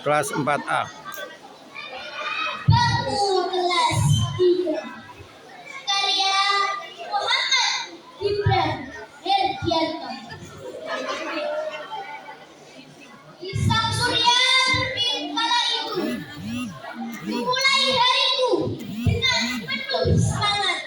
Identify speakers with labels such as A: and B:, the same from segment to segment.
A: Kelas 4A.
B: Bangku kelas 3. Karya Muhammad Gibran Herdianto. Sang surya terbit kala itu, memulai hariku dengan penuh semangat,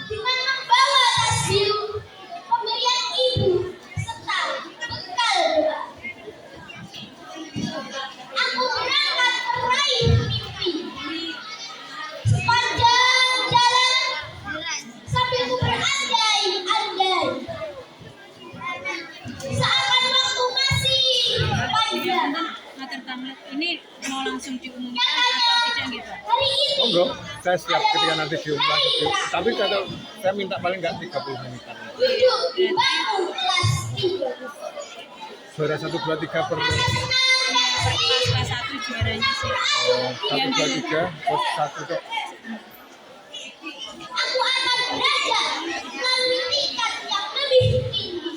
B: dengan membawa tas biru pemberian ibu serta bekal doa. Aku berangkat meraih mimpi. Sepanjang jalan sambil ku berandai-andai, seakan waktu masih panjang.
C: Ini mau langsung diumumkan atau tidak gitu?
B: Hari ini
A: Monggo, saya siap ketika nanti diumumkan. Tapi kalau saya minta paling nggak 30 menitan.
B: duduk di bangku kelas 3.
A: Suara 1, 2, 3 per
B: Rasa senang dan sedih.
C: Kelas 1 juaranya sih.
A: 1, 2, 3 terus 1 kok.
B: Aku akan belajar melalui tingkat yang lebih tinggi.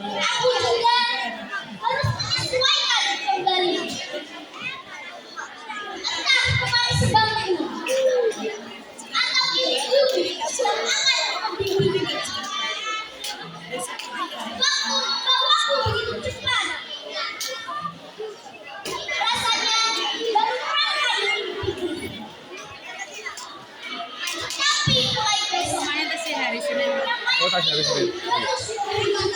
B: Aku juga harus menyesuaikan kembali. Entah kemana sebabku, atau ini bumi yang akan membimbing. Waktu membawaku begitu cepat. Rasanya baru merangkai mimpiku. Tapi mulai besok
C: Semuanya tes hari Senin.
A: Oh, tas dari sini.
B: harus berubah.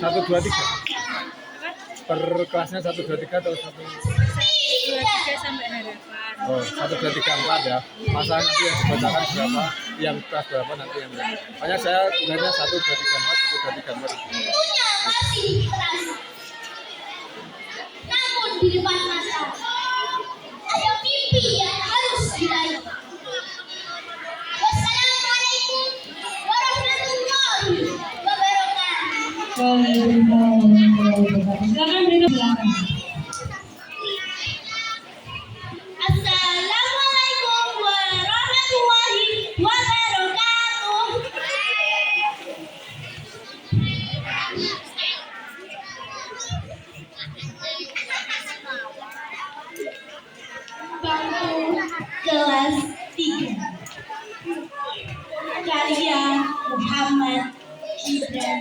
A: 1, 2, 3 per kelasnya 1, 2, 3 atau 1.
C: 23 sampai harapan.
A: Oh, 1, 2, 3, 4 ya. Masalah nanti yang dibacakan berapa, yang kelas berapa nanti yang berapa. Makanya saya udarnya 1, 2, 3, 4, 1, 2, 3, 4.
B: Tentunya masih terasa. Namun di depan mata ada mimpi yang harus diraih. Wassalamualaikum warahmatullahi wabarakatuh.
C: Silakan beri belakang.
B: Assalamualaikum warahmatullahi wabarakatuh. Bangku kelas 3. Karya Muhammad Gibran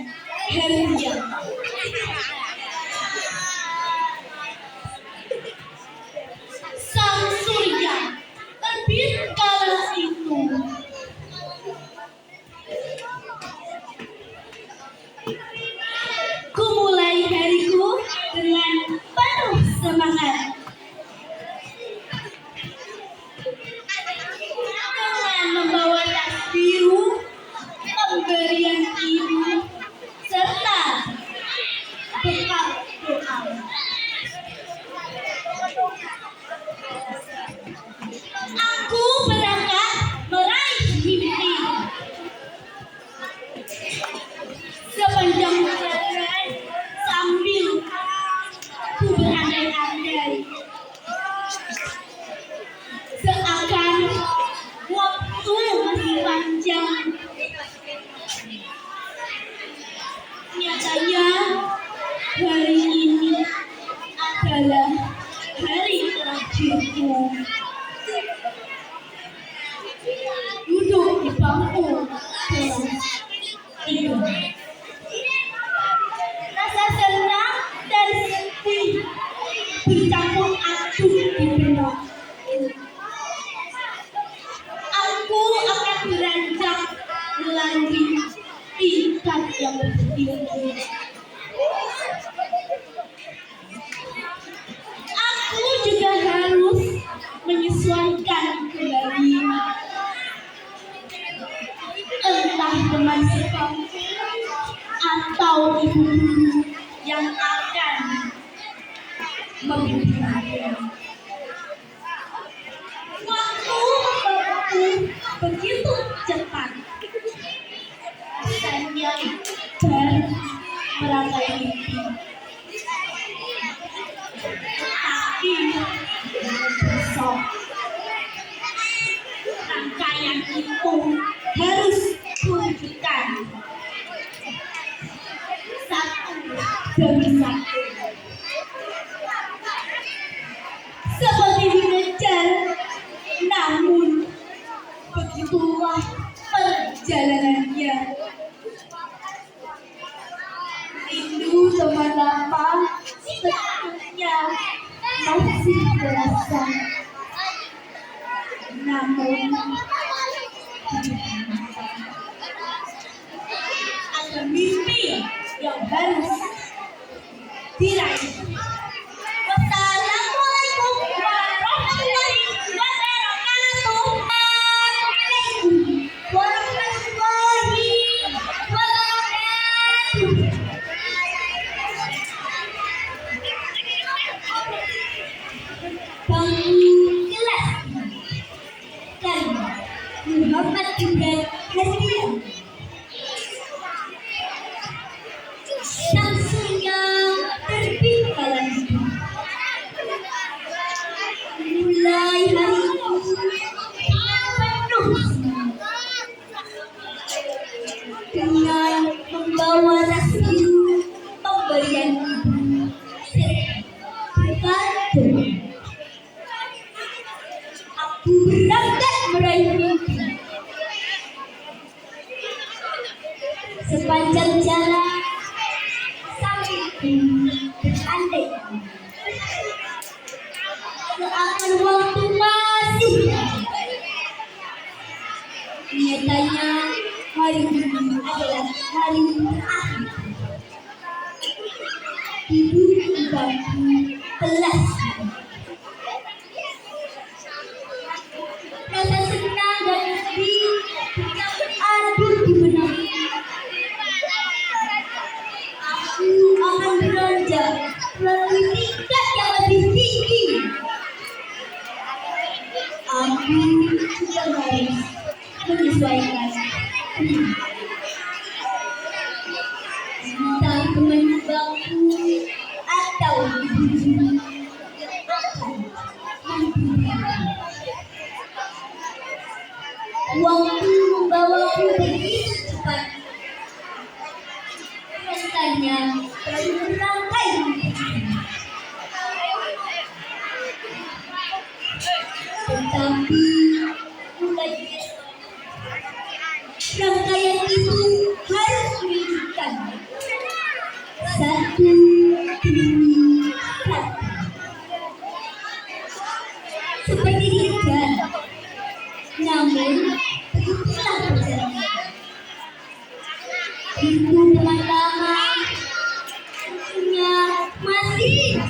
B: Herdianto. Sang surya terbit kala itu, ku mulai hariku dengan penuh semangat, dengan membawa tas biru pemberian ibu serta bekal doa. Aku berangkat meraih mimpi. Sepanjang jalan sambil ku berandai-andai, seakan waktu masih panjang. Nyatanya hari ini adalah hari terakhirku duduk di bangku kelas 3. Rasa senang dan sedih bercampur aduk di benak. Aku akan beranjak melalui tingkat yang lebih tinggi. Aku juga harus menyesuaikan kembali. Entah teman sebangku atau ibu guru yang akan membimbing aku. Waktu membawaku begitu cepat. Rasanya baru merangkai mimpi. Tapi besok rangkaian itu harus kuwujudkan. jalanannya. Rindu teman lama sepenuhnya masih terasa. Namun ada mimpi yang harus diraih. Wassalamualaikum warahmatullahi wabarakatuh. Waalaikumsalam warahmatullahi wabarakatuh. Bangku kelas dan Muhammad Hujan Hadiah. Samsunya terbit malam itu. Mulai hari itu penuh dengan membawa rahasia pemberian ibu serta berkata, aku berangkat meraih mimpi. Sepanjang jalan berandai seakan waktu masih nyatanya hari ini adalah hari terakhir duduk di bangku kelas. Rasa senang dan sedih aduk di benak. Aku akan beranjak melalui tingkat yang lebih tinggi. Aku sudah harus menyesuaikan entah teman bangku atau ibu yang akan memberi. Waktu membawaku begitu cepat. Rasanya terlalu merangkai. Tetapi mulai besok rangkaian itu harus menunjukkan satu demi satu. Seperti Hujan, namun begitulah perjalanan. Rindu teman lama tentunya masih,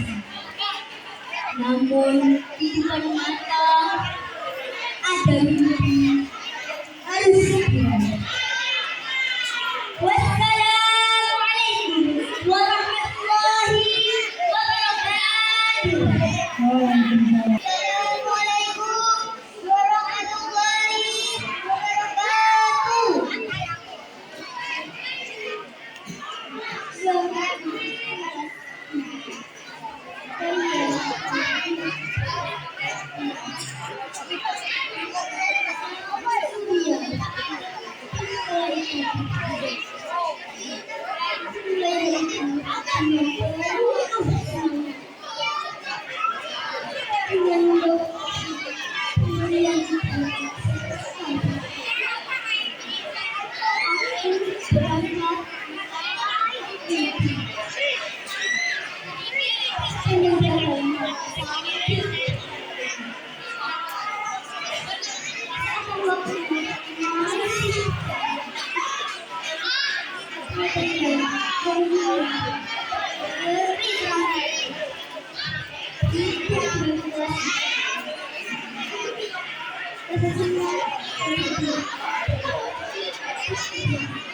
B: namun di depan mata ada mimpi harus segera. Wassalamualaikum warahmatullahi wabarakatuh. Assalamualaikum warahmatullahi wabarakatuh. Thank you.